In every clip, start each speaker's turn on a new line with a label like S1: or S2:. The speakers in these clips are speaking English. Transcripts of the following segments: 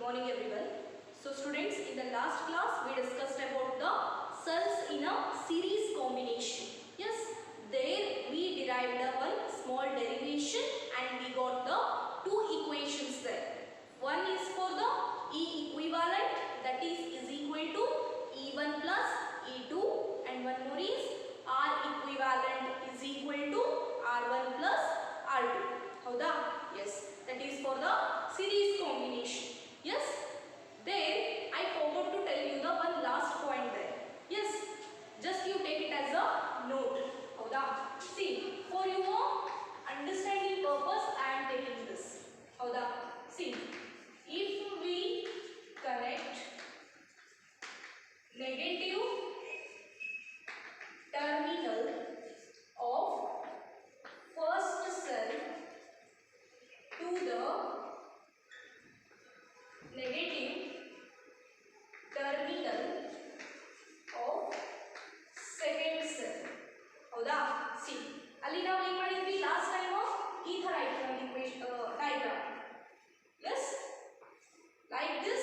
S1: morning everyone. So students, in the last class we discussed about the cells in a series combination. Yes, there we derived one small derivation and we got the two equations there. One is for the E equivalent, that is equal to E1 plus E2, and one more is R equivalent is equal to R1 plus R2. Howda? Yes, that is for the series combination. Yes, there I forgot to tell you the one last point there. Yes, just you take it as a note. Howda? See, for your understanding purpose I am taking this. Howda? See, if we connect negative terminal of first cell to the negative terminal of second cell. ಹೌದಾ? See, ಅಲ್ಲಿ ನಾವು ಏನು ಮಾಡಿದ್ವಿ last time ಈ ತರ ಇತ್ತು ನಮ್ಮ equation diagram. Yes, like this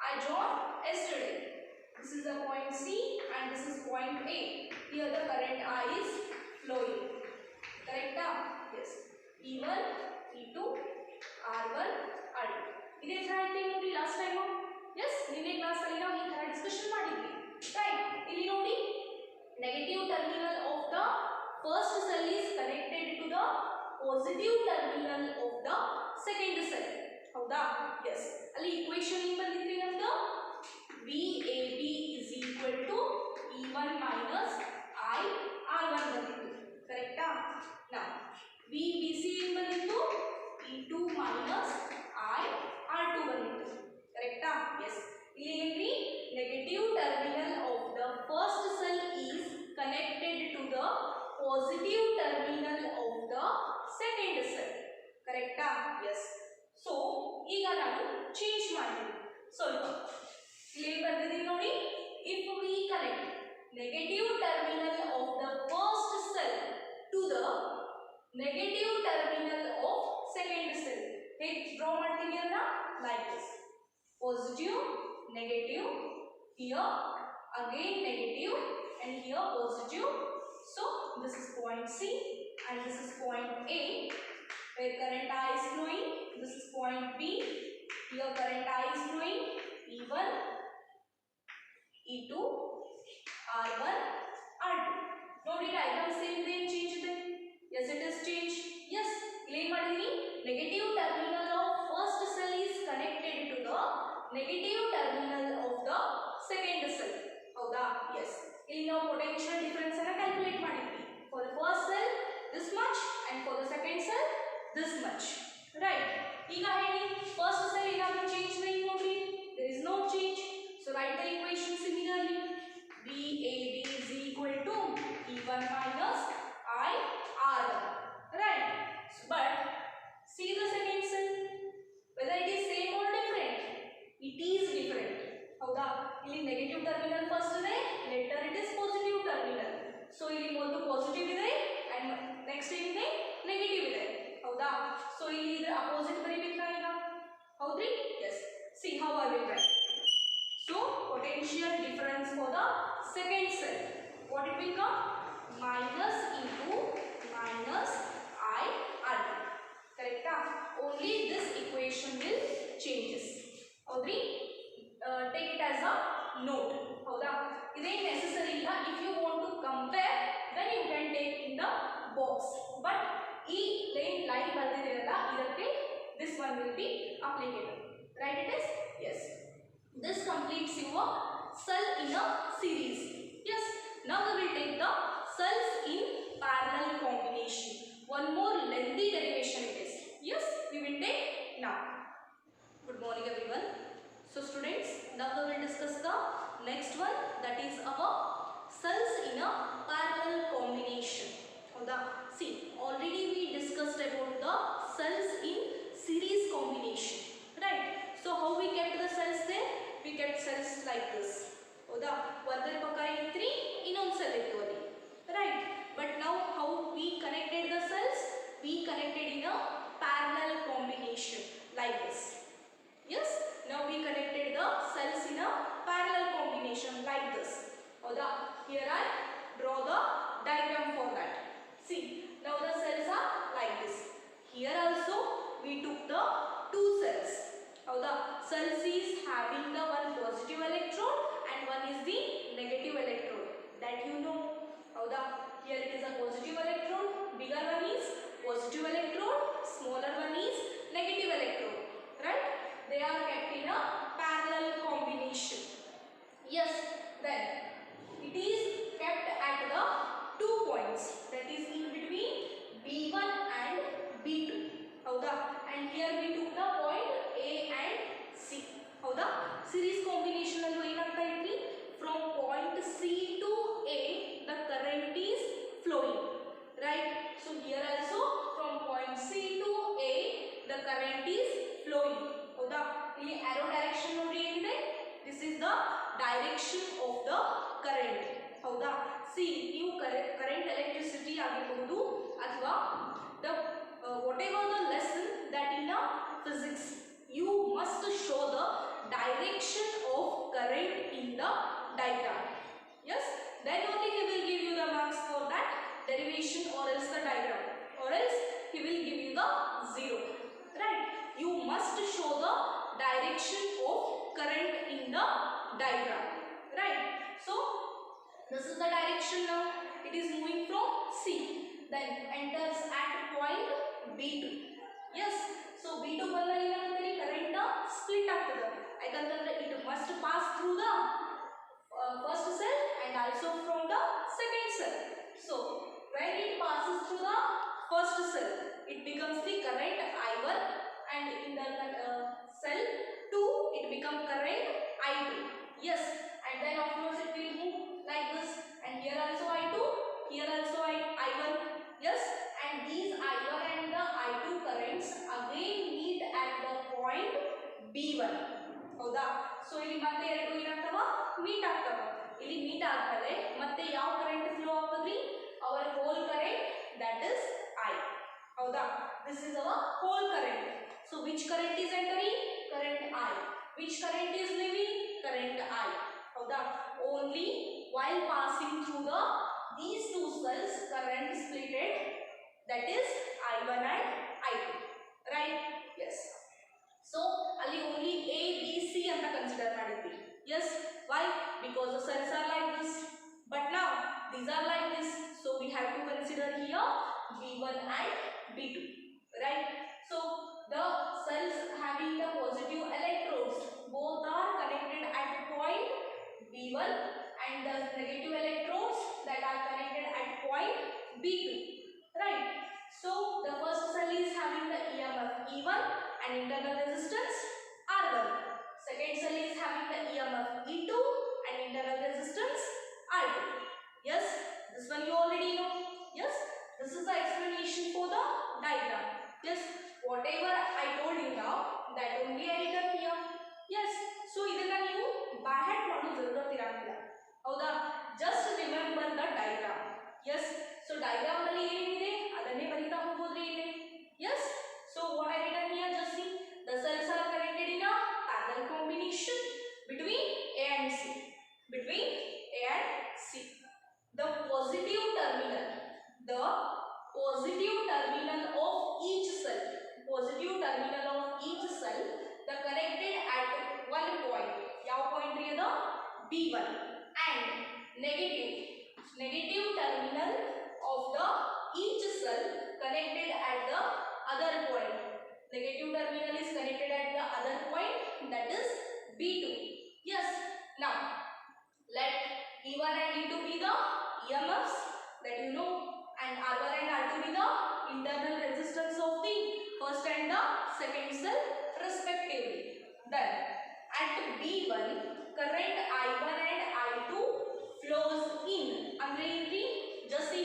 S1: I drawn yesterday. This is the point C and this is point A. Here the current I is flowing. Correct? Yes. E1, E2, R1, R2. ಇದೇ ತರ ಇತ್ತು ನೋಡಿ last time. Yes, ನಿನ್ನೆ class ಅಲ್ಲಿ ನಾವು ಈ ತರ discussion ಮಾಡಿದ್ವಿ. Right? ಇಲ್ಲಿ ನೋಡಿ negative terminal of the first cell is connected to the positive terminal of the second cell. ಹೌದಾ? Yes. ಅಲ್ಲಿ equation ಏನು ಬಂದಿದೆ ನಮ್ದು? VAB is equal to E1 minus I R1 ಬಂದಿತ್ತು. ಕರೆಕ್ಟಾ? Now VBC ಏನು ಬಂದಿತ್ತು? E2 minus I R2 ಬಂದಿತ್ತು. ಕರೆಕ್ಟಾ? Yes. ಇಲ್ಲಿ ಏನ್ರಿ negative terminal of the first cell is connected to the positive terminal of the second cell. ಕರೆಕ್ಟಾ? Yes. So ಈಗ ನಾನು ಚೇಂಜ್ ಮಾಡ್ತೀನಿ ಸ್ವಲ್ಪ. ಇಲ್ಲಿ ಬರ್ತಿದ್ದೀನಿ ನೋಡಿ, if we connect negative terminal of the first cell to the negative terminal of second cell, ಹೇಗೆ draw ಮಾಡ್ತೀವಿ ಅಂತ like this. Positive, negative, here again negative and here positive. So this is point C and this is point A where current I is flowing. This is point B, here current I is flowing. E1, E2, R1, R2. Nodi diagram same thing change ಇದೆ. Yes, it is changed. Yes, ಇಲ್ಲಿ ಏನು ಮಾಡಿದೀನಿ, negative terminal of first cell is connected to the negative terminal of the second cell. ಹೌದಾ? Yes. ಇಲ್ಲಿ ನಾವು potential difference ಅನ್ನು calculate ಮಾಡಿದ್ವಿ. For the first cell this much and for the second cell this much. Right? ಈಗ ಹೇಳಿ first cell ಏನಾದರೂ change नहीं होगी. There is no change. So write the equation similarly. VAB is equal to E1 minus I R1. Right? But see the second cell, whether it is same or different. It is different. ಹೌದಾ? ಇಲ್ಲಿ negative terminal first ಇದೆ, later it is positive terminal. So ಇಲ್ಲಿ ಮೊದಲು positive ಇದೆ and next ಏನಿದೆ negative ಇದೆ. ಹೌದಾ? So ಇಲ್ಲಿ ಇದರ ಅಪೋಸಿಟ್ ಬರೀಬೇಕಾ ಈಗ? ಹೌದ್ರಿ? Yes. See how I will write. So potential difference for the second cell, what it will come? Minus into minus I R. ಕರೆಕ್ಟಾ? Only this equation will changes. ಹೌದ್ರಿ? Take it as a note. ಹೌದಾ? ಇದೇನು necessary ಇಲ್ಲ. If you want to compare then you can take in the box. But ಈ line ಬರ್ದಿದ್ದೀರಲ್ಲ, ಇದಕ್ಕೆ this one will be applicable. Right it is? Yes. This completes your cell in a series. Yes. Now we will take the cells in parallel combination. One more lengthy derivation it is. Yes, we will take now. Good morning everyone. So students, now we will discuss the next one, that is our cells in a parallel combination. Howda? See, already we discussed about the cells in series combination. Right? So how we kept the cells there? We kept cells like this. ಹೌದಾ? ಒಂದರ ಪಕ್ಕ 3 ಇನ್ನೊಂದು cell ಇತ್ತು ಅಲ್ಲಿ. Right? diagram for that. See, now the cells are like this. Here also we took the two cells. Now the cell C is having the one positive electrode and one is the negative electrode. That you know. Now the here it is a positive electrode. Bigger one is positive electrode. Smaller one is negative electrode. Right? They are kept in a parallel combination. Yes. Then it is kept at the 2 points, that is in between B1 and B2. ಹೌದಾ? And here we took the point A and C. ಹೌದಾ? Series combination ಅಲ್ಲೂ ಏನಾಗ್ತಾ ಇದ್ವಿ? From point C to A the current is flowing. Right? So here also from point C to A the current is flowing. ಹೌದಾ? ಇಲ್ಲಿ arrow direction ನೋಡಿ ಏನಿದೆ? This is the direction of the current. ಹೌದಾ? See, ನೀವು current electricity ಆಗಿರಬಹುದು ಅಥವಾ the whatever the lesson that in the physics you must show the direction of current in the diagram. Yes, then only he will give you the marks for that derivation or else the diagram, or else he will give you the 0. Right? You must show the direction of current in the diagram. Right? So this is the direction now. It is moving from C, then enters at point B2. Yes, so B2 ಬಂದಾಗ ಏನಾಗುತ್ತೆ? Current split ಆಗ್ತದೆ. ಯಾಕಂತಂದ್ರೆ it must pass through the first cell and also from the second cell. So when it passes through the first cell, it becomes the current I1, and in the cell 2 it becomes current I2. Yes, and then of course it will move like this, and here also I2, here also I1. Yes, and these I1 and the I2 currents again meet at the point B1. ಹೌದಾ? So ಇಲ್ಲಿ ಮತ್ತೆ ಎರಡು ಏನಾಗ್ತವ? Meet ಆಗ್ತವ. ಇಲ್ಲಿ meet ಆದ್ಮೇಲೆ ಮತ್ತೆ ಯಾವ current flow ಆಗ್ತದ್ರಿ? our whole current, that is I. ಹೌದಾ? this is our whole current. So which current is entering? Current I. Which current is leaving? Current I. ಹೌದಾ? Only while passing through these two cells current splitted, that is I1 and I2. Right? Yes. So ಅಲ್ಲಿ only A, B, C ಅಂತ consider ಮಾಡಿದ್ವಿ. Yes. Why? Because the cells are like this. But now these are like this. So we have to consider here B1 and B2. Right? So the cells having the positive electrodes both are connected at point B1, and the negative electrodes that are connected at point B2. Right? So the first cell is having the EMF E1 and internal resistance R1. Second cell is having the EMF E2 and internal resistance R2. Yes, this one you already know. Yes, this is the explanation for the diagram. Yes, whatever I told you now, that only I written here. Yes, so ಇದನ್ನ ನೀವು by heart ಮಾಡೋ ಜरूरತ್ ಇರಂಗಿಲ್ಲ. ಹೌದಾ? Just remember the diagram. Yes, so diagram ನಲ್ಲಿ ಏನಿದೆ ಅದನ್ನೇ ಬರಿತಾ ಹೋಗೋದ್ರಿ ಇಲ್ಲಿ. Yes, so what I written here, just see, the cells are connected in a parallel combination between A and C. Between A and C. The positive terminal of each cell, the connected at one point. ಯಾವ point ರೀ ಅದು? B1. And negative terminal of the each cell connected at the other point. Negative terminal is connected at the other point, that is B2. Yes. Now let E1 and E2 be the EMFs that you know, and R1 and R2 be the internal resistance of the first and the second cell respectively. Then at B1 current I1 and I2 flows in. Andre ಇಲ್ಲಿ just see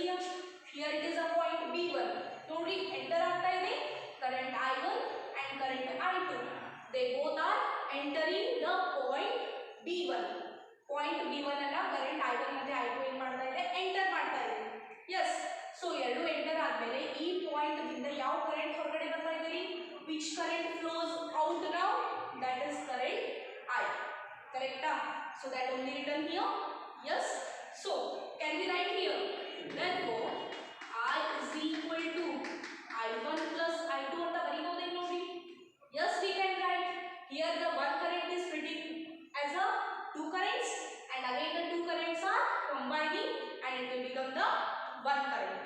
S1: here it is a point B1. ನೋಡಿ enter ಆಗ್ತಾ ಇದೆ current I1 and current I2. They both are entering the point B1. Point B1 ಅನ್ನ current I1 ಮತ್ತೆ I2 ಏನು ಮಾಡ್ತಾ ಇದೆ? Enter ಮಾಡ್ತಾ ಇದೆ. Yes. So ಎರಡು ಎಂಟರ್ ಆದ್ಮೇಲೆ ಈ ಪಾಯಿಂಟ್ ದಿಂದ ಯಾವ ಕರೆಂಟ್ ಹೊರಗಡೆ ಬರ್ತಾ ಇದೆ? Which current flows out now? That is current I. Correct? So that only written here. Yes. So can we write here? Therefore, I is equal to I1 plus I2 ಅಂತ ಬರೀಬಹುದೇನು ನೋಡಿ. Yes, we can write. Here the one current is splitting as a two currents, and again the two currents are combining, and it will become the one current.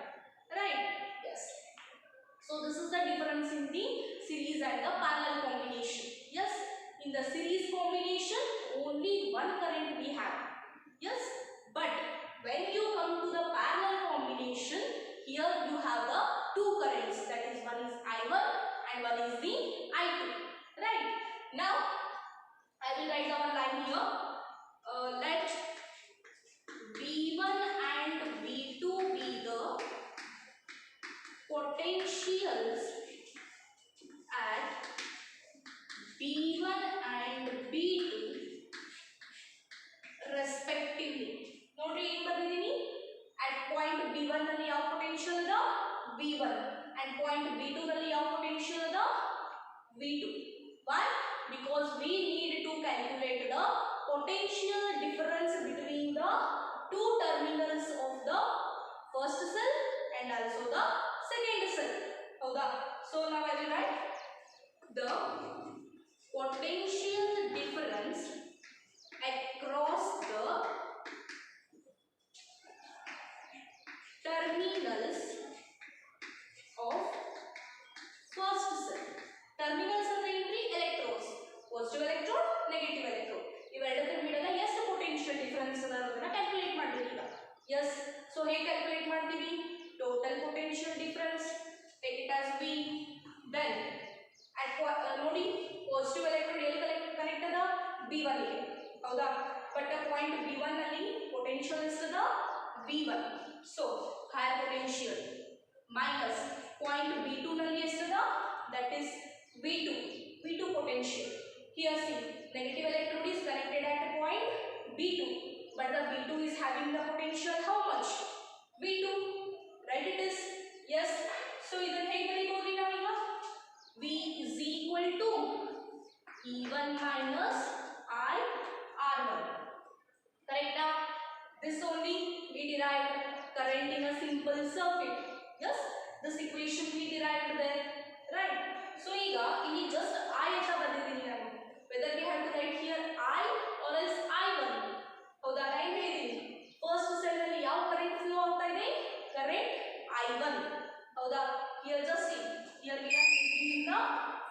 S1: Right? Yes. So this is the difference in the series and the parallel combination. Yes, in the series combination only one current we have. Yes, but when you come to the parallel combination, here you have the two currents, that is one is I1 and one is the I2. Right? Now I will write our line here. Let V1 and V2 be the potentials at B1 and B2 respectively. ನೋಡ್ರಿ ಏನು ಬರೆದಿದ್ದೀನಿ, at point B1 ನಲ್ಲಿ ಯಾವ potential ಅದ V1 and point B2 ನಲ್ಲಿ ಯಾವ potential ಅದ V2. Why? Because we need to calculate the potential difference between the two terminals of the first cell and also the second cell. ಹೌದಾ? So now I will write the potential difference across the terminals of first cell. Terminals ಅಂದ್ರೆ ಏನ್ರಿ? Electrodes. Positive electrode, negative electrode. ಇವೆರಡರ middle ಎಷ್ಟು potential difference ಅದ ಅದನ್ನ calculate ಮಾಡಬೇಕು ಈಗ. Yes, so ಹೇಗೆ ಕ್ಯಾಲ್ಕುಲೇಟ್ ಮಾಡ್ತೀವಿ? Total potential difference, take it as V. Then at ನೋಡಿ ಪಾಸಿಟಿವ್ ಎಲೆಕ್ಟ್ರೋಡ್ ಎಲ್ಲಿ ಕನೆಕ್ಟ್ ಅದ B1 ಗೆ. ಹೌದಾ? ಬಟ್ ಪಾಯಿಂಟ್ B1 ನಲ್ಲಿ ಪೊಟೆನ್ಷಿಯಲ್ ಎಷ್ಟದ V1. So higher potential minus point B2 ನಲ್ಲಿ ಎಷ್ಟದ, that is V2 potential. Here see, negative electrode is connected at point B2, but the B2 is having the potential how much? V2, right? It is. Yes. So ಇದನ್ನ ಹೇಗೆ ಬರೀಬಹುದು ನಾವೀಗ? V is equal to E1 minus I R1. Correct? This only we derived current in a simple circuit. Yes, this equation we derived there. Right? So ಈಗ ಇಲ್ಲಿ just I ಅಂತ ಬರೆದಿದ್ದೀನಿ ನಾನು. Whether we have to write here I or else I1. ಹೌದಾ? ನಾನು ಹೇಳಿದ್ದೀನಿ first cell ಅಲ್ಲಿ ಯಾವ ಕರೆಂಟ್ ಫ್ಲೋ ಆಗ್ತಾ ಇದೆ? Current I1. ಹೌದಾ? Here just see, here we are using in the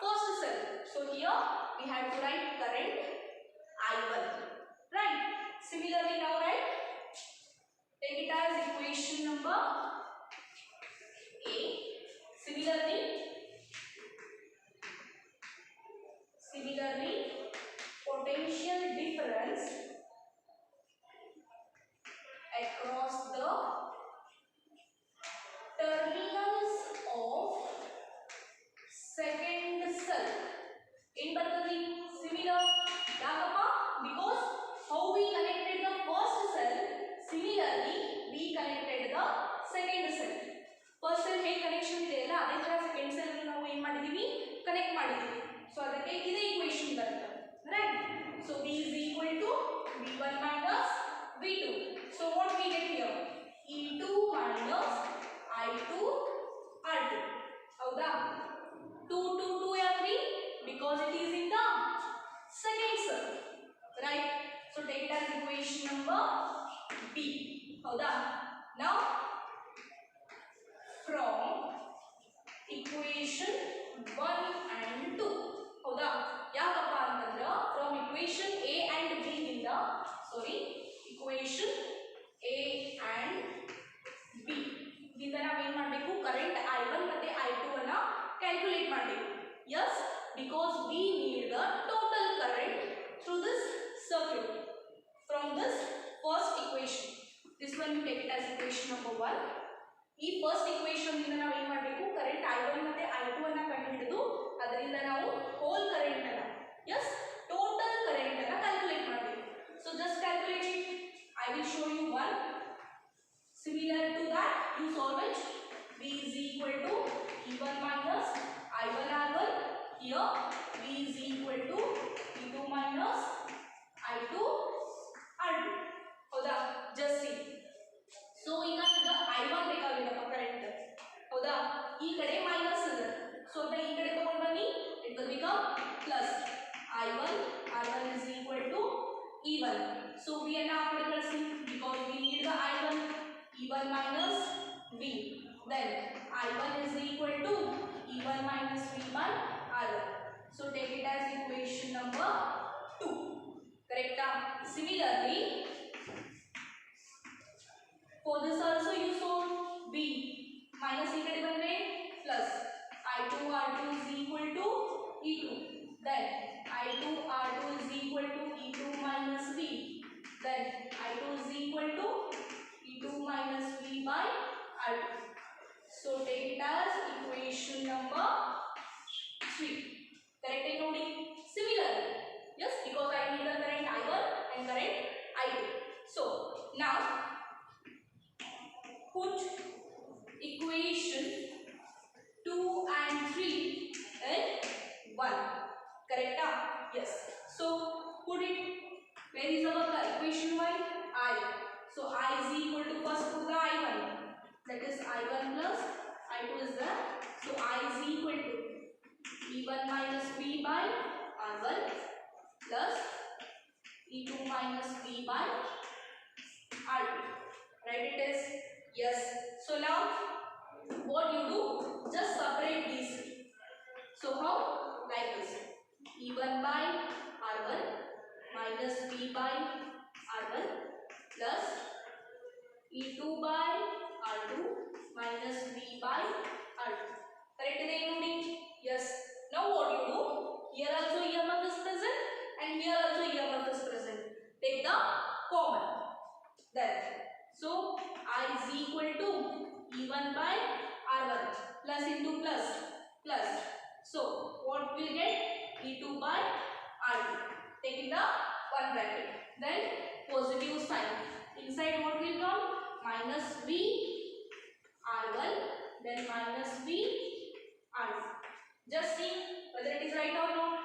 S1: first cell. So here we have to write current I1. Right? Similarly now write, take it as equation number A. Similarly, potential difference across the terminals of second cell. In ಬರ್ತದೆ similar. ಯಾಕಪ್ಪ? Because how we connected the first cell, similarly we connected the second cell. First cell ಹೇಗೆ connection ಇದೆ ಅಲ್ಲ, ಅದೇ ತರ second cell ನಾವು ಏನು ಮಾಡಿದೀವಿ? ಕನೆಕ್ಟ್ ಮಾಡಿದೀವಿ. ಸೊ ಅದಕ್ಕೆ ಇದೇ ಈಕ್ವೇಷನ್ ಬರುತ್ತೆ. Right? So V is equal to V1 minus V2. So what we get here? E2 minus I2 R2. ಹೌದಾ? 2 ಯಾಕ್ರಿ? Because it is in the second cell. Right? So take it as equation number B. ಹೌದಾ? Now from equation 1 and 2. ಹೌದಾ? ಯಾಕಪ್ಪ ಅಂತಂದ್ರೆ from equation A and B ದಿಂದ equation A and B ದಿಂದ ನಾವು ಏನು ಮಾಡಬೇಕು? ಕರೆಂಟ್ I1 ಮತ್ತೆ I2 ಅನ್ನ ಕ್ಯಾಲ್ಕುಲೇಟ್ ಮಾಡಬೇಕು. Yes, because we need the total current through this circuit from this first equation. This one you take it as equation number 1. ಈ first equation ಇಂದ ನಾವು ಏನು ಮಾಡಬೇಕು? ಕರೆಂಟ್ I1 ಮತ್ತೆ I2 ಅನ್ನ ಕಂಡುಹಿಡಿದು ಅದರಿಂದ ನಾವು ಹೋಲ್ ಕರೆಂಟ್ ಅನ್ನ, ಎಸ್ ಟೋಟಲ್ ಕರೆಂಟ್ ಅನ್ನ ಕ್ಯಾಲ್ಕುಲೇಟ್ ಮಾಡಬೇಕು. So just calculate it. I will show you one. Similar to that, you solve it. V is equal to E1 minus I1 R1. Here V is equal to E2 minus I2 R2. ಹೌದಾ? Just see. So ಈಗ I1 So V and R because we need the I1, E1 minus V. Then I1 is equal to E1 minus V by R1. So take it as equation number 2. Correct? Similarly, for this also you solve V minus E plus I2 R2 is equal to E2. Then I2 R2 is equal to E2 minus V. Then I2 is equal to E2 minus V by R2. So take it as equation number 3. Correct in noting. Similarly, yes, because I need the current I1 and current I2. So now put equation 2 and 3 in 1. Correct? Yes. So put it. Where is our equation 1? I. So I is equal to first put the I1. That is I1 plus I2 is there. So I is equal to E1 minus V by R1 plus E2 minus V by R2. Right? It is. Yes. So now what you do? Just separate these. So how? Like this. E1 by R1 minus V by R1 plus E2 by R2 minus V by R2. Correct the noting? Yes. Now what you do? Here also EMF is present and here also EMF is present. Take the common. Then so I is equal to E1 by R1 plus into plus plus. So what will get? E2 by R2. Taking the one bracket. Then positive sign. Inside what will come? Minus V R1. Then minus V R2. Just see whether it is right or not.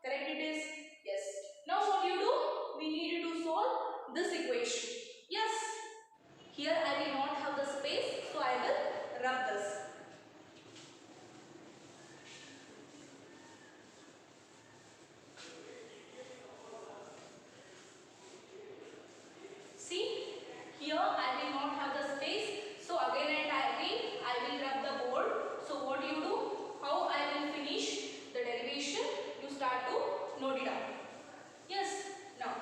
S1: Correct it is? Yes. Now what you do? We need to solve this equation. Yes. Here I will not have the space, so I will rub this. See, here I will not have the space, so again and again I will rub the board. So what you do? How I will finish the derivation? You start to note it down. Yes. Now.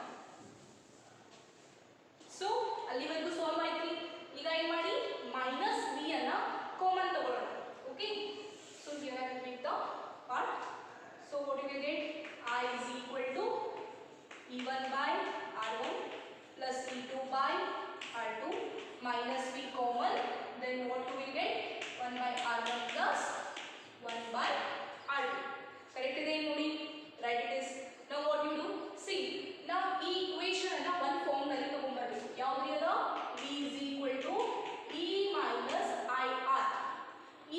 S1: So ಅಲ್ಲಿವರೆಗೂ solve ಆಯ್ತು. ಈಗ ಏನು ಮಾಡಿ minus v ಅನ್ನು common ತಗೊಳ್ಳೋಣ. Okay. So here I will make the part. So what you will get? I is equal to E1 by R1 plus E2 by R2 minus V common. Then what you will get? 1 by R1 plus 1 by R2. Correct ಇದೆ ನೋಡಿ. Right it is. Now what you do? See. Now ಈ equation ಅನ್ನು one form ನಲ್ಲಿ ತಗೊಂಡ್ಬರಬೇಕು. ಯಾವುದು ಅದು? V is equal to E minus IR.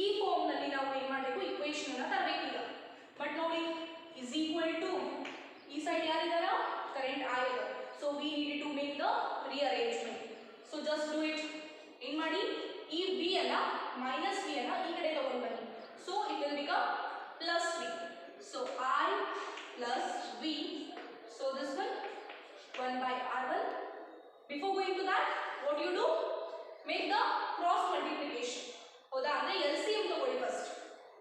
S1: ಈ form ನಲ್ಲಿ ನಾವು ಏನು ಮಾಡಬೇಕು? equation ಅನ್ನು ತರಬೇಕು ಈಗ. ಬಟ್ ನೋಡಿ is equal to ಈ ಸೈಡ್ ಯಾರು ಇದ್ದಾರಾ? current I ಇದೆ. So we need to make the rearrangement. So just do it. ಏನು ಮಾಡಿ? ಈ V ಅನ್ನ minus V ಅನ್ನ ಈ ಕಡೆ ತಗೊಂಡು ಬನ್ನಿ. So it will become plus V. So I plus V. So this one 1 by R1. Before going to that, what you do? Make the cross multiplication. ಹೌದಾ? ಅಂದ್ರೆ LCM ತಗೊಳ್ಳಿ first.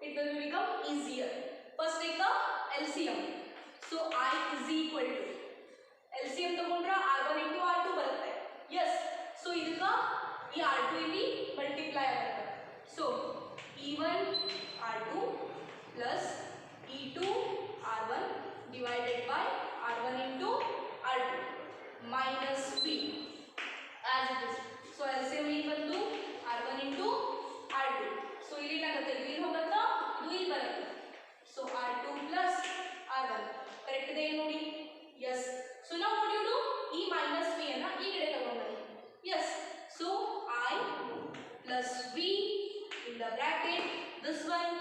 S1: It will become easier. First take the LCM. So I is equal to LCM ತಗೊಂಡ್ರೆ R1 into R2 ಬರುತ್ತೆ. Yes. So ಇದಕ್ಕ ಈ R2 ಇಲ್ಲಿ multiply ಆಗುತ್ತೆ. So E1 R2 plus E2 R1 divided by R1 into R2 minus V as it is. So LCM equal to R1 into R2. So ಇಲ್ಲಿ ಏನಾಗುತ್ತೆ? ಇದು ಇಲ್ಲಿ ಹೋಗುತ್ತಾ? ಇದು ಇಲ್ಲಿ ಬರುತ್ತೆ. So R2 plus R1. Correct ಇದೆ ನೋಡಿ? Yes. So now what you do? E minus V ಅನ್ನ ಈ ಕಡೆ ತಗೊಂಡು ಬನ್ನಿ. Yes. So I plus V in the bracket. This one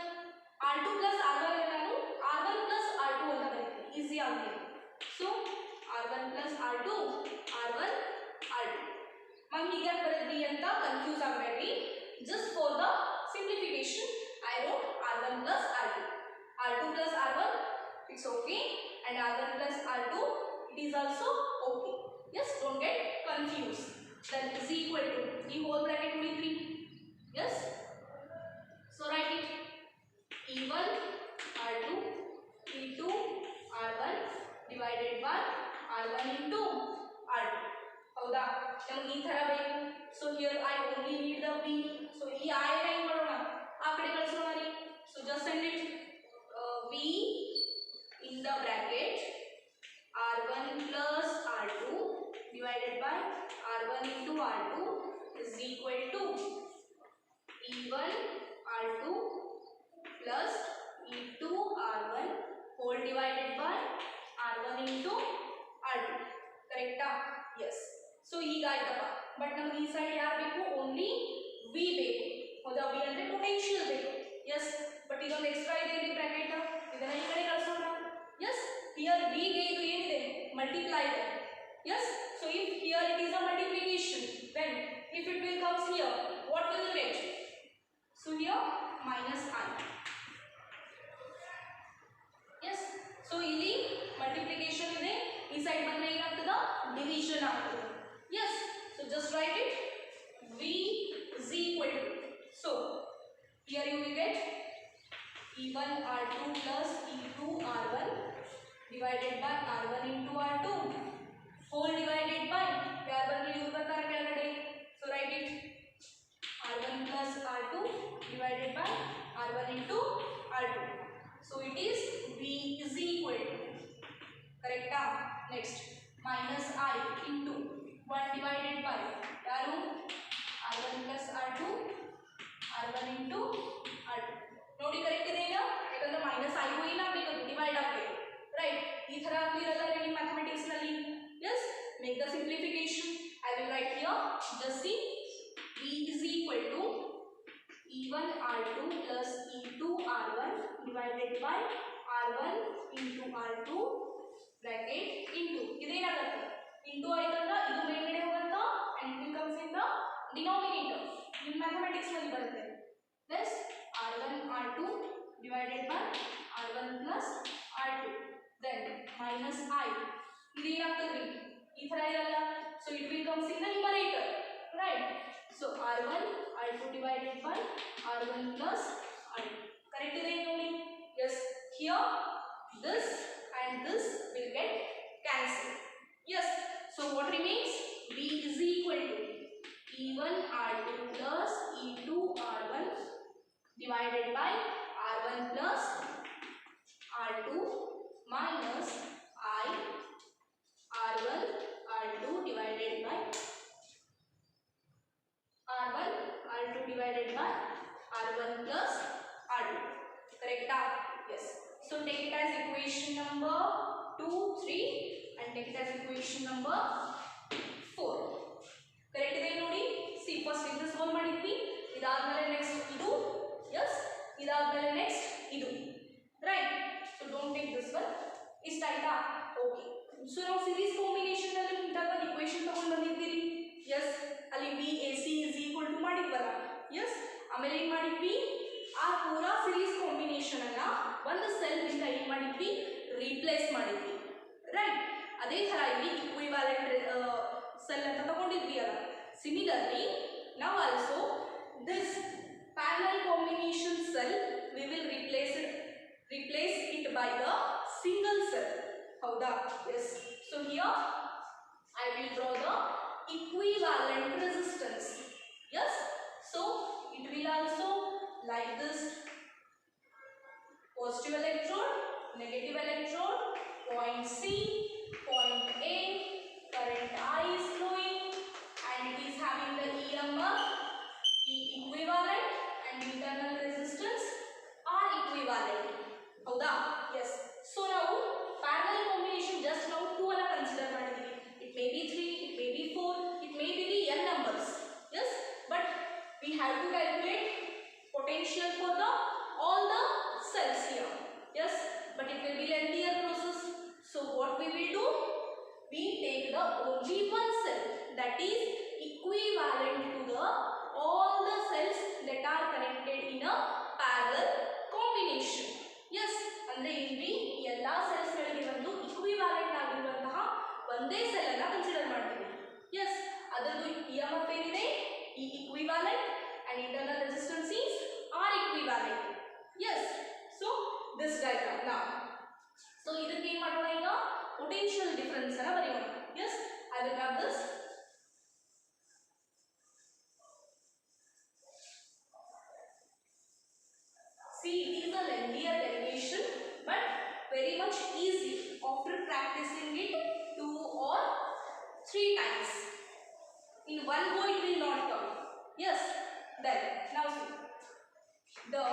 S1: R2 plus R1 ನಾನು R1 plus R2 ಅಂತ ಬರೀತೀನಿ. Easy ಆಗಿದೆ. So R1 plus R2 R1 R2. Ma'am ಹೀಗೆ ಬರೆದ್ವಿ ಅಂತ ಕನ್ಫ್ಯೂಸ್ ಆಗಬೇಡಿ. Just for the simplification I wrote R1 plus R2. R2 plus R1 it's okay and R1 plus R2 it is also okay. Yes, don't get confused. Then is equal to e whole bracket only 3. Yes, so write it e1 r2 e2 r1 divided by r1 into r2. ಹೌದಾ, ನಮಗೆ ಈ ತರ ಬೇಕು. So here I only need the v. So ಈ i ನ ಏನು ಮಾಡೋಣ, ಆ ಕಡೆ ಕಳಿಸೋಣ ರೀ. So just send it v in the bracket r1 plus r2 divided by r1 into r2 is equal to e1 r2 plus e2 r1 whole divided by r1 into r2. ಕರೆಕ್ಟಾ? S. So ಈಗ ಆಯ್ತಪ್ಪ. But ನಮಗೆ ಈ side ಯಾರು ಬೇಕು? Only we ಬೇಕು. ಹೌದಾ, V ಅಂದ್ರೆ ಪೊಟೆನ್ಷಿಯಲ್ ಬೇಕು. ಎಸ್, ಬಟ್ ಇದೊಂದು ಎಕ್ಸ್ಟ್ರಾ ಇದೆ ಇಲ್ಲಿ ಬ್ರಾಕೆಟ್, ಇದನ್ನ ಈ ಕಡೆ ಕಳಿಸೋಣ. ಎಸ್, ಹಿಯರ್ ವಿ ಗೆ ಇದು ಏನಿದೆ? ಮಲ್ಟಿಪ್ಲೈ ಇದೆ. Yes, so if here it is a multiplication, then if it will comes here, what will you get? So here minus I. Yes, so ಇಲ್ಲಿ ಮಲ್ಟಿಪ್ಲಿಕೇಶನ್ ಇದೆ, ಈ ಸೈಡ್ ಬಂದ್ರೆ ಏನಾಗ್ತದ? ಡಿವಿಷನ್ ಆಗ್ತದೆ. Yes, so just write it v is equal to, so here you will get e1 r2 plus e2 r1 divided by r1 into r2 whole divided by ಯಾರು ಬಂದ್ರೆ ಇವ್ರು ಬರ್ತಾರೆ ಕೆಳಗಡೆ. So write it r1 plus r2 divided by r1 into r2. So it is v is equal to, correcta? Next minus I into 1 divided by ಯಾರು? r1 plus r2 r1 into r2. ನೋಡಿ correct ಇದೆ ಈಗ, ಯಾಕಂದ್ರೆ minus I ಏನಾಗಬೇಕು? Divide ಆಗಬೇಕು. Right, ಈ ತರ ಆಗ್ಲಿರಲ್ಲ ನಿಮ್ಮ ಮ್ಯಾಥಮೆಟಿಕ್ಸ್ ನಲ್ಲಿ. Yes, make the simplification. I will write here, just see v is equal to e1 r2 plus e2 r1 divided by r1 into r2 bracket into ಇದೇನಾಗುತ್ತೆ? Into ಆಯ್ತಂದ್ರ ಇದು ಮೇಲ್ಗಡೆ ಹೋಗುತ್ತಾ and it becomes in the denominator. ನಿಮ್ಮ mathematics ನಲ್ಲಿ ಬರುತ್ತೆ. Thus r1 r2 divided by r1 plus r2, then minus I. ಇದೇನಾಗ್ತದ್ರಿ? ಈ ತರ ಇರಲ್ಲ. So it will comes in the numerator, right? So r1 r2 divided by r1 plus r2. Correct ಇದೆ ನೋಡಿ? Yes, here this and this will get cancelled. Yes, so what remains? v is equal to e1 r2 plus e2 r1 divided by r1 plus r2 minus I r1 r2 divided by r1 r2 divided by r1 plus r2. Correct? Yes. So take it as equation number 2, 3 and take it as equation number 4. Correct ಇದೆ ನೋಡಿ. See, first ಇದು solve ಮಾಡಿದ್ವಿ, ಇದಾದ್ಮೇಲೆ next ಇದು. Yes, ಇದಾದ್ಮೇಲೆ next ಇದು. Right? So don't take this one. ಇಷ್ಟ ಆಯ್ತಾ? Okay. So ನಾವು series combination ನಲ್ಲಿ ಇಂಟರ್ವಲ್ equation ತಗೊಂಡು ಬಂದಿದ್ದೀರಿ. Yes, ಅಲ್ಲಿ VAC is equal to ಮಾಡಿದ್ವಲ್ಲ. Yes, ಆಮೇಲೆ ಏನು ಮಾಡಿದ್ವಿ? ಆ ಪೂರಾ series combination ಅನ್ನ ಒಂದು ಸೆಲ್ ಇಂದ ಏನು ಮಾಡಿದ್ವಿ? ರೀಪ್ಲೇಸ್ ಮಾಡಿದ್ವಿ. ರೈಟ್, ಅದೇ ತರ ಇಲ್ಲಿ ಇಕ್ವಿವ್ಯಾಲೆಂಟ್ ಸೆಲ್ ಅಂತ ತಗೊಂಡಿದ್ವಿ ಅಲ್ಲ. ಸಿಮಿಲರ್ಲಿ ನಾವು also this parallel combination cell we will replace it by the single cell. ಹೌದಾ? Yes. So here I will draw the equivalent resistance. Yes, so it will also like this: positive electrode, negative electrode, point C, point A, current I is flowing and it is having the E number, E equivalent and internal resistance are equivalent. ಹೌದಾ? Yes. So now parallel combination just now 2 ಅನ್ನ consider ಮಾಡಿದೀವಿ. It may be 3, it may be 4, it may be the n numbers. Yes, but we have to calculate potential for the all the cells here. Yes, but it will be lengthier process. So what we will do? We take the only one cell that is equivalent to the all the cells that are connected in a parallel combination. Yes, ಅಂದ್ರೆ ಇಲ್ಲಿ ಎಲ್ಲಾ cells ಗಳಿಗೆ ಒಂದು equivalent ಆಗಿರುವಂತಹ ಒಂದೇ cell ಅನ್ನ consider ಮಾಡ್ತೀವಿ. S, ಅದರದ್ದು EMF ಏನಿದೆ E equivalent and internal resistance is R equivalent. Yes, so this diagram now. So ಇದಕ್ಕೆ ಏನು ಮಾಡೋಣ ಈಗ potential difference ಅನ್ನ ಬರೆಯೋಣ. Yes, I will have this. See, it is a lengthier derivation but very much easy after practicing it 2 or 3 times. In one go it will not come. Yes, then now see the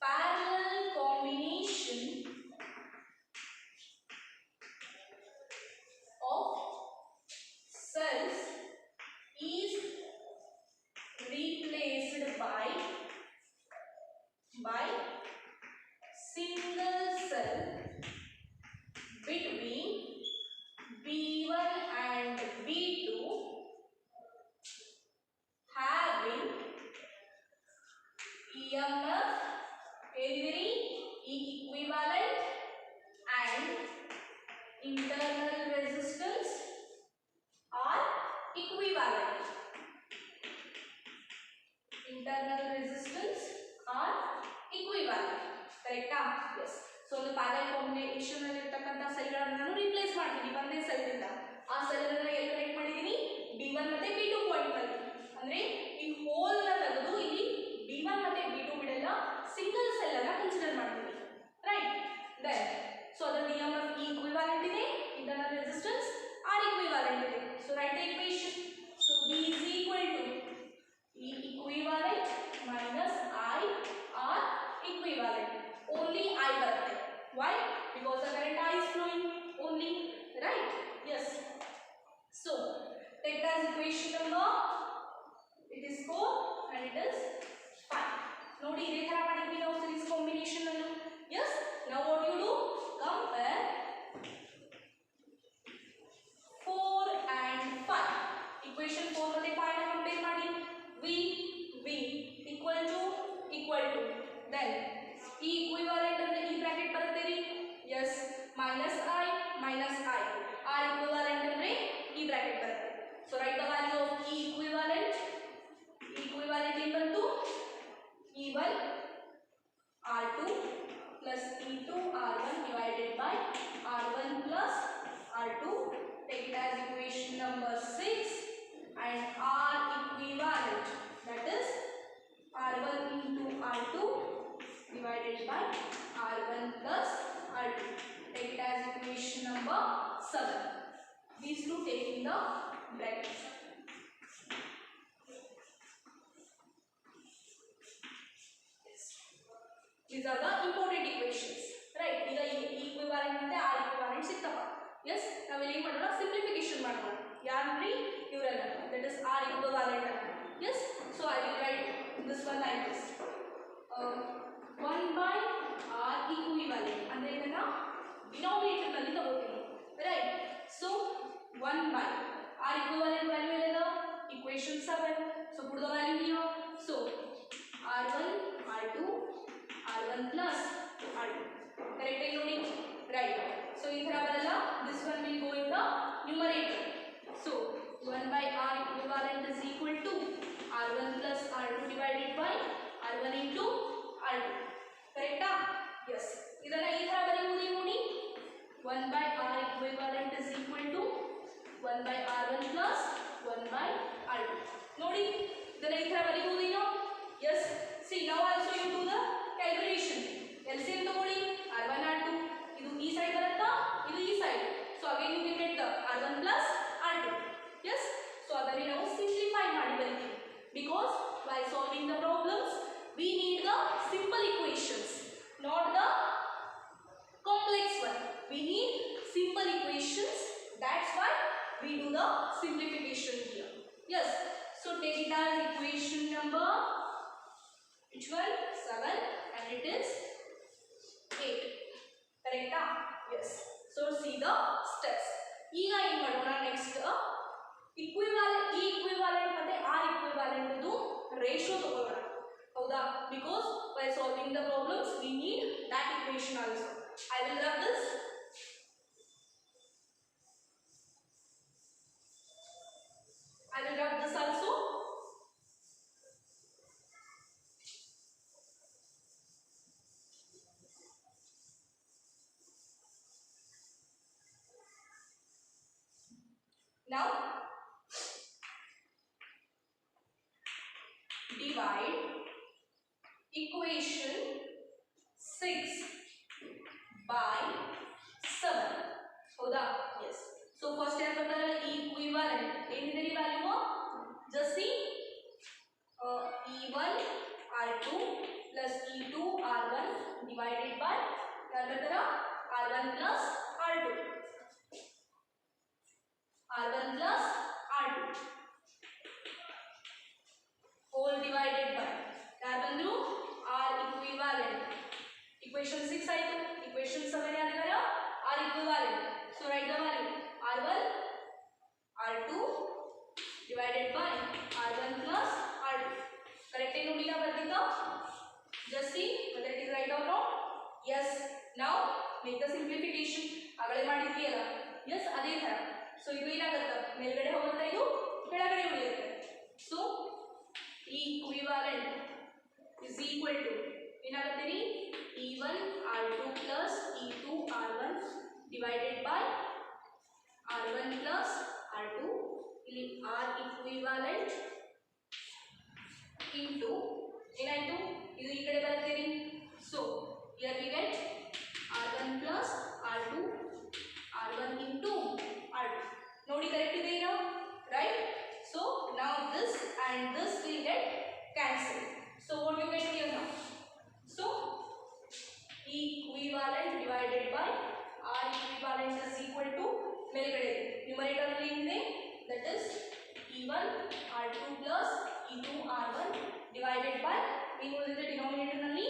S1: parallel combination of cells is replaced by single cell between B1 and B2 having EMF every E equivalent and internal resistance are equivalent. Internal resistance are equivalent. Correct? Yes. So the parallel combination ಅಲ್ಲಿ ಇರತಕ್ಕಂತ cell ಗಳನ್ನು ನಾನು replace ಮಾಡ್ತೀನಿ ಒಂದೇ cell ಇಂದ. ಆ cell ಅನ್ನು ಎಲ್ಲಿ ಕನೆಕ್ಟ್ ಮಾಡಿದೀನಿ B1 ಮತ್ತೆ B2 ಪಾಯಿಂಟ್ ನಲ್ಲಿ. ಅಂದ್ರೆ ಈ ಹೋಲ್ ನ ತೆಗೆದು ಇಲ್ಲಿ B1 ಮತ್ತೆ B2 ಬಿಡಲ್ಲ, ಸಿಂಗಲ್ ಸೆಲ್ ಅನ್ನು ಕನ್ಸಿಡರ್ ಮಾಡ್ತೀನಿ. ರೈಟ್? ದೆನ್ ಸೊ ಅದರ EMF E equivalent ಇದೆ, internal resistance R equivalent ಇದೆ. So write the equation. So B is equal to E equivalent minus I R equivalent. Only I ಬರುತ್ತೆ. Why? Because the current I is flowing only, right? Yes. So take it as equation number. It is 4 and it is 5. ನೋಡಿ ಇದೇ ತರ ಮಾಡಿದ್ವಿ ನಾವು series combination ಅನ್ನು. Yes. Now what you do? Compare 4 and 5. Equation 4 ಮತ್ತೆ 5 ನ compare ಮಾಡಿ. V equal to then E equivalent ಅಂದ್ರೆ ಈ ಬ್ರಾಕೆಟ್ ಬರುತ್ತೆ ರೀ. yes minus I R equivalent ಅಂದ್ರೆ ಈ ಬ್ರಾಕೆಟ್ ಬರುತ್ತೆ. so write the value of E equivalent equal to E1 R2 plus E2 R1 divided by R1 plus R2. Take it as equation number 6 and R equivalent, that is R1 into R2 divided by R1 plus R2. Take it as equation number 7. These two take in the brackets. Yes. These are the important equations. Right? ಈಗ equivalent ಮತ್ತೆ R equivalent ಸಿಕ್ತಪ್ಪ. Yes, ನಾವಿಲ್ಲಿ ಏನು ಮಾಡೋಣ simplification ಮಾಡೋಣ. ಯಾರ್ರಿ ಇವರೆಲ್ಲ, that is R equivalent. Yes, so I will write this one like this. 1 by R equivalent ಅಂದ್ರೆ ಇದನ್ನ denominator ನಲ್ಲಿ ತಗೋತೀನಿ. Right? So 1 by R equivalent value is equation 7. So put the value here. So R1 R2 R1 plus R2. Correct? Right. So in this one will go in the numerator. So 1 by R equivalent is equal to R1 plus R2 divided by R1 into R2. Correct? Yes. ಇದನ್ನ ಈ ತರ ಬರೆಯುವುದು ನೋಡಿ. 1 by R equivalent is equal to 1 by R1 plus 1 by R2. ನೋಡಿ ಇದನ್ನ ಈ ತರ ಬರೆಯುವುದೇನೋ. Yes. See, now also you do the calculation. LCM ತಗೊಳ್ಳಿ. R1 R2 ಇದು ಈ ಸೈಡ್ ಬರುತ್ತಾ, ಇದು ಈ side. So again you will get the R1 plus R2. Yes. So ಅದನ್ನ ನಾವು simplify ಮಾಡಿ ಬರೀತೀವಿ. Because while solving the problems we need the simple equations, not the complex one. We need simple equations. That's why we do the simplification here. Yes. So take it as equation number which one? 7 and it is 8. Correct? Yes. So see the steps. ಈಗ ಏನು ಮಾಡೋಣ next equivalent E equivalent ಮತ್ತೆ R equivalent ದು ratio ತಗೊಳ್ಳೋಣ. ಹೌದಾ? Because by solving the problems we need that equation also. I will rub this. now divide equation 6 by 7 ಹೌದಾ yes so first ಏನು ಬರ್ತಾರೆ equivalent ಏನಿದೆ ರೀ value just see e1 r2 plus e2 r1 divided by ಯಾರು ಬರ್ತಾರ r1 plus r2 plus r2 whole divided by ಯಾರು ಬಂದ್ರು r equivalent equation 6 ಆಯ್ತು equation 7 ಯಾರಿದಾರ r equivalent so write the value r1 r2 divided by r1 plus r2 correct ಏನು ನೋಡಿಲ್ಲ ಬರ್ತಿದ್ದ just see whether it is right or wrong yes now make the simplification ಆಗಲೇ ಮಾಡಿದ್ವಿ ಅಲ್ಲ yes ಅದೇ ತರ so ಇದು ಏನಾಗುತ್ತೆ ಮೇಲ್ಗಡೆ ಹೋಗುತ್ತೆ ಇದು ಕೆಳಗಡೆ ಉಳಿಯುತ್ತೆ so equivalent is equal to ಏನಾಗುತ್ತೆ ರೀ e1 r2 plus e2 r1 divided by r1 plus r2 ಇಲ್ಲಿ r equivalent into ಏನಾಯ್ತು ಇದು ಈ ಕಡೆ ಬರುತ್ತೆ ರೀ so here we get r1 plus r2 r1 into r2 ನೋಡಿ ಕರೆಕ್ಟ್ ಇದೆ ಏನೋ right so now this and this will get cancelled so what you get here now so equivalent divided by r equivalent is equal to ಮೇಲ್ಗಡೆ numerator ಅಲ್ಲಿ ಏನಿದೆ that is e1 r2 plus e2 r1 divided by ಏನು ಉಳಿದಿದೆ denominator ನಲ್ಲಿ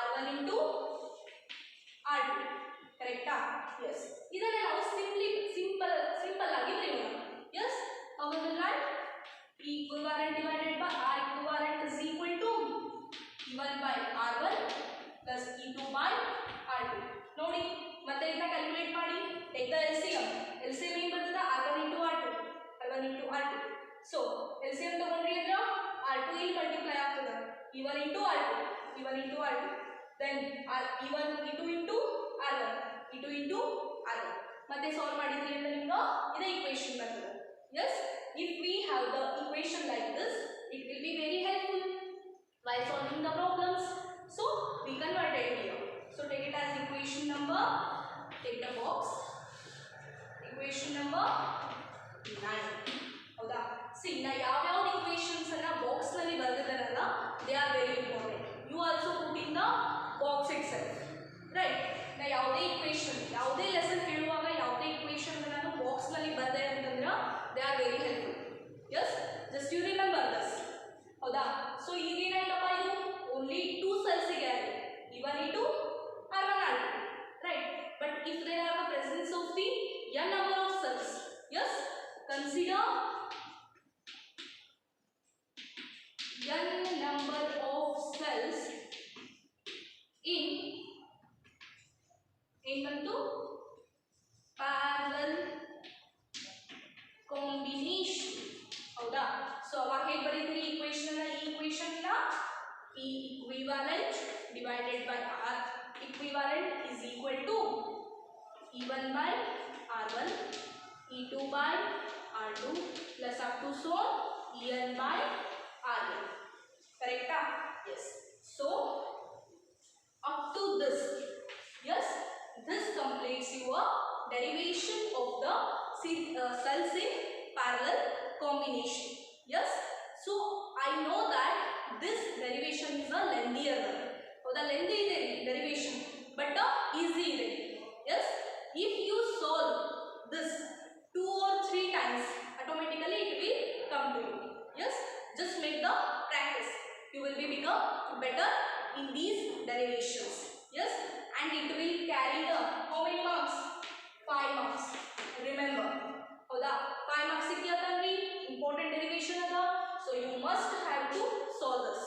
S1: r1 into r2 ಕರೆಕ್ಟಾ yes ಇದನ್ನ ನಾವು simple ಆಗಿ ಬರೆಯೋಣ yes how we will write equivalent divided by r equivalent is equal to e1 by r1 plus e2 by r2 ನೋಡಿ ಮತ್ತೆ ಇದನ್ನ ಕ್ಯಾಲ್ಕುಲೇಟ್ ಮಾಡಿ take the LCM ಏನು ಬರ್ತದ r1 into r2 so LCM ತಗೊಂಡ್ರಿ ಅಂದ್ರೆ r2 ಇಲ್ಲಿ ಮಲ್ಟಿಪ್ಲೈ ಆಗ್ತದ e1 into r2 then e1 e2 into r1 ಮತ್ತೆ ಸಾಲ್ವ್ ಮಾಡಿದ್ರಿ ಅಂದ್ರೆ ನಿಮಗೆ ಇದೇ ಈಕ್ವೇಷನ್ ಬರ್ತದೆ yes if we have the equation like this it will be very helpful while solving the problems so we convert it here so take it as equation number take the box equation number 9 ಹೌದಾ see ನಾ ಯಾವ equations ಅನ್ನ box ನಲ್ಲಿ ಬರೆದಿದ್ದಾನಲ್ಲ they are very important you also put in the box itself right ನಾ ಯಾವುದೇ equation ಯಾವುದೇ lesson ಹೇಳುವಾಗ ಯಾವುದೇ equation ಅನ್ನ ನಾನು box ನಲ್ಲಿ ಬರೆದೆ ಅಂತಂದ್ರೆ they are very helpful yes just you remember this ಹೌದಾ so ಈಗ ಏನಾಯ್ತಪ್ಪ ಇದು only two cells ಗೆ ಆಗಿದೆ e1 e2 r1 r2 right but if there are the presence of the n number of cells yes consider n number of cells in ಬಂತು parallel combination ಹೌದಾ so ಅವಾಗ ಹೇಗೆ ಬರೀತೀರಿ equation ಈ equation ನ e equivalent divided by r equivalent is equal to e1 by r1 e2 by r2 plus up to so en by rn correct yes so up to this yes this completes your derivation of the cells in parallel combination yes so I know that this derivation is a lengthier one so the lengthy derivation but easy ide yes if you solve this 2 or 3 times automatically it will come to you yes just make the practice you will be become better in these derivations yes and it will carry the how many marks 5 marks remember ಹೌದಾ 5 marks ಇದೆಯಂದ್ರೆ important derivation ಅದ so you must have to solve this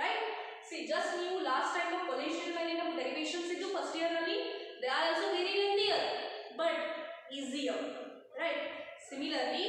S1: right see just ನೀವು last time collision ಮೇಲೆ ನಮ್ಮ derivations ಇದ್ದು first year ನಲ್ಲಿ they are also very lengthier but easier right similarly